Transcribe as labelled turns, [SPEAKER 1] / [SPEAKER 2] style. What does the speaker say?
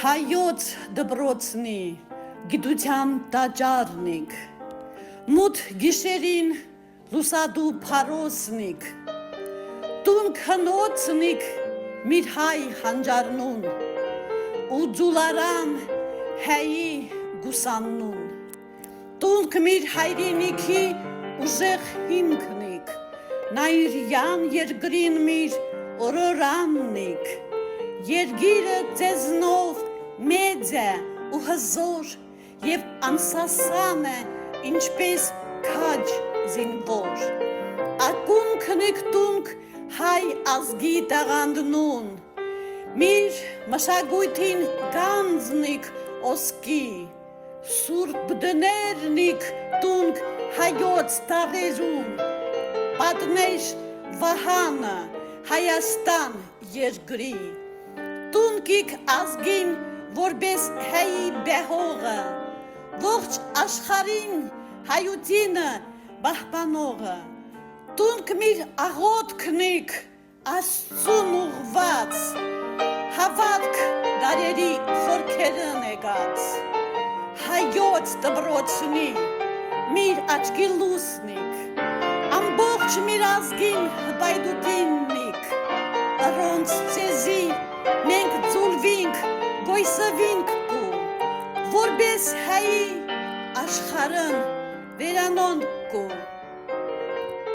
[SPEAKER 1] Հայոց դբրոցնի գիտության տաճարնիկ, մութ գիշերին լուսադու փարոսնիկ, տուն քնոցնիկ միր հայ հանջարնուն, ու ձուլարան հայի գուսաննուն, տուն կմիր հայրինիքի ուժեղ հիմքնիկ, նայրյան երգրին միր օրորաննիկ, երգիրը ձեզնով մեծ է ու հզոր և անսասան է ինչպես քաջ զինվոր, ակունքնիկ տունք հայ ազգի տաղանդնուն, միր մշագույթին գանձնիկ ոսկի, սուրբ դներնիկ տունք հայոց տաղերուն, պատներ վահանը Հայաստան երգրի, տունքիք ազգին որպես հայի բեհողը, ողջ աշխարին հայութինը բահբանողը, տունք միր աղոտքնիկ աստծուն ուղված, հավատք դարերի խորքերն եկած, հայոց դբրոցնի միր աչքի լուսնիկ, ամբողջ միր ազգին հպայդուտիննիկ, առոնց ծեզի մենք ձուլվինք, գոյսվինք կու, որպես հայի աշխարհն վերանոն կու,